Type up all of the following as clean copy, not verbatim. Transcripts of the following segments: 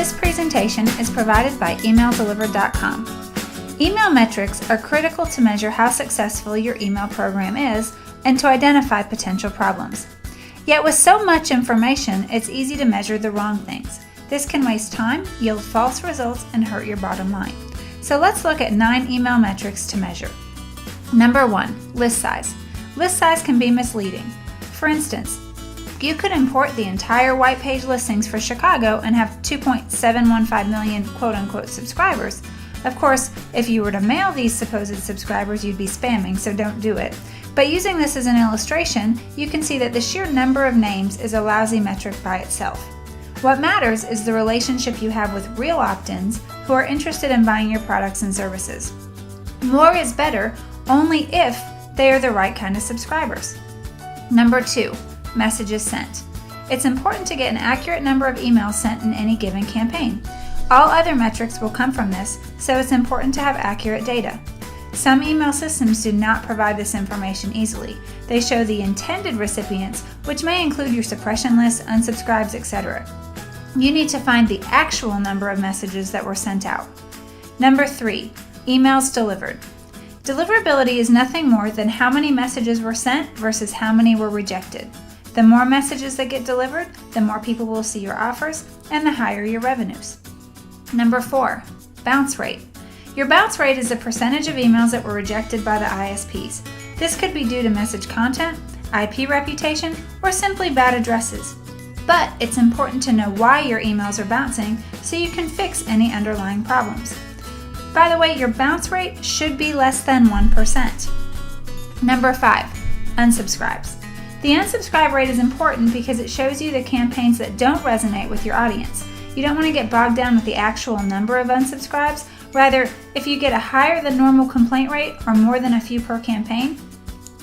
This presentation is provided by emaildelivered.com. Email metrics are critical to measure how successful your email program is and to identify potential problems. Yet with so much information, it's easy to measure the wrong things. This can waste time, yield false results, and hurt your bottom line. So let's look at 9 email metrics to measure. Number 1, list size. List size can be misleading. For instance, you could import the entire white page listings for Chicago and have 2.715 million quote-unquote subscribers. Of course, if you were to mail these supposed subscribers, you'd be spamming, so don't do it. But using this as an illustration, you can see that the sheer number of names is a lousy metric by itself. What matters is the relationship you have with real opt-ins who are interested in buying your products and services. More is better only if they are the right kind of subscribers. Number 2, messages sent. It's important to get an accurate number of emails sent in any given campaign. All other metrics will come from this, so it's important to have accurate data. Some email systems do not provide this information easily. They show the intended recipients, which may include your suppression list, unsubscribes, etc. You need to find the actual number of messages that were sent out. Number 3, emails delivered. Deliverability is nothing more than how many messages were sent versus how many were rejected. The more messages that get delivered, the more people will see your offers, and the higher your revenues. Number 4, bounce rate. Your bounce rate is the percentage of emails that were rejected by the ISPs. This could be due to message content, IP reputation, or simply bad addresses. But it's important to know why your emails are bouncing so you can fix any underlying problems. By the way, your bounce rate should be less than 1%. Number 5, unsubscribes. The unsubscribe rate is important because it shows you the campaigns that don't resonate with your audience. You don't want to get bogged down with the actual number of unsubscribes. Rather, if you get a higher than normal complaint rate or more than a few per campaign,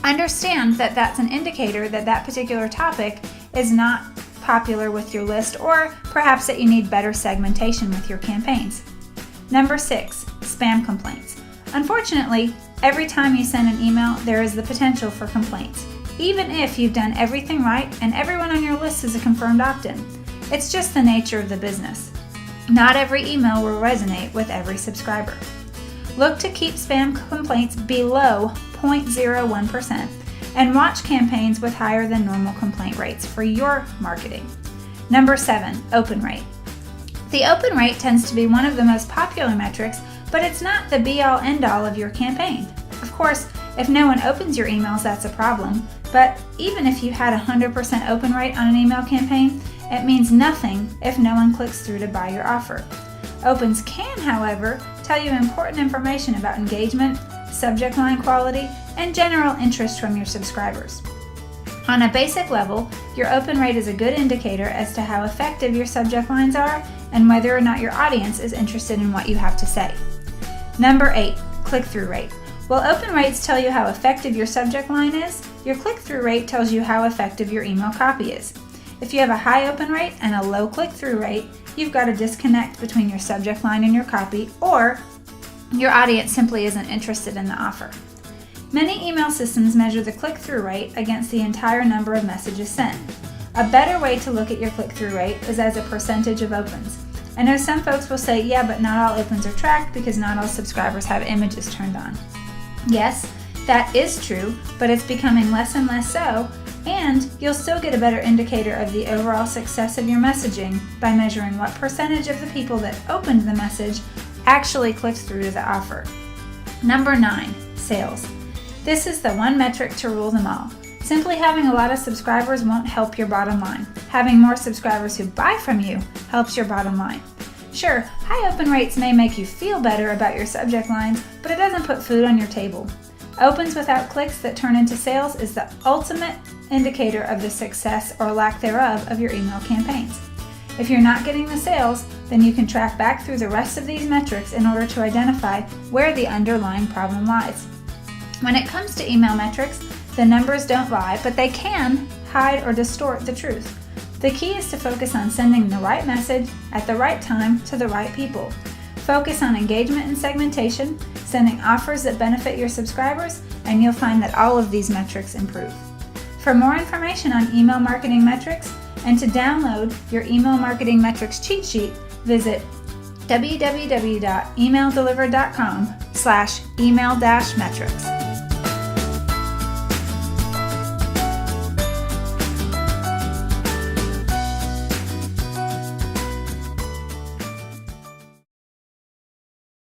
understand that that's an indicator that that particular topic is not popular with your list, or perhaps that you need better segmentation with your campaigns. Number 6, spam complaints. Unfortunately, every time you send an email, there is the potential for complaints, even if you've done everything right and everyone on your list is a confirmed opt-in. It's just the nature of the business. Not every email will resonate with every subscriber. Look to keep spam complaints below 0.01% and watch campaigns with higher than normal complaint rates for your marketing. Number 7, open rate. The open rate tends to be one of the most popular metrics, but it's not the be-all end-all of your campaign. Of course, if no one opens your emails, that's a problem, but even if you had a 100% open rate on an email campaign, it means nothing if no one clicks through to buy your offer. Opens can, however, tell you important information about engagement, subject line quality, and general interest from your subscribers. On a basic level, your open rate is a good indicator as to how effective your subject lines are and whether or not your audience is interested in what you have to say. Number 8, click-through rate. While open rates tell you how effective your subject line is, your click-through rate tells you how effective your email copy is. If you have a high open rate and a low click-through rate, you've got a disconnect between your subject line and your copy, or your audience simply isn't interested in the offer. Many email systems measure the click-through rate against the entire number of messages sent. A better way to look at your click-through rate is as a percentage of opens. I know some folks will say, yeah, but not all opens are tracked because not all subscribers have images turned on. Yes, that is true, but it's becoming less and less so, and you'll still get a better indicator of the overall success of your messaging by measuring what percentage of the people that opened the message actually clicked through to the offer. Number 9, sales. This is the one metric to rule them all. Simply having a lot of subscribers won't help your bottom line. Having more subscribers who buy from you helps your bottom line. Sure, high open rates may make you feel better about your subject lines, but it doesn't put food on your table. Opens without clicks that turn into sales is the ultimate indicator of the success or lack thereof of your email campaigns. If you're not getting the sales, then you can track back through the rest of these metrics in order to identify where the underlying problem lies. When it comes to email metrics, the numbers don't lie, but they can hide or distort the truth. The key is to focus on sending the right message at the right time to the right people. Focus on engagement and segmentation, sending offers that benefit your subscribers, and you'll find that all of these metrics improve. For more information on email marketing metrics and to download your email marketing metrics cheat sheet, Visit www.emaildelivered.com/email-metrics.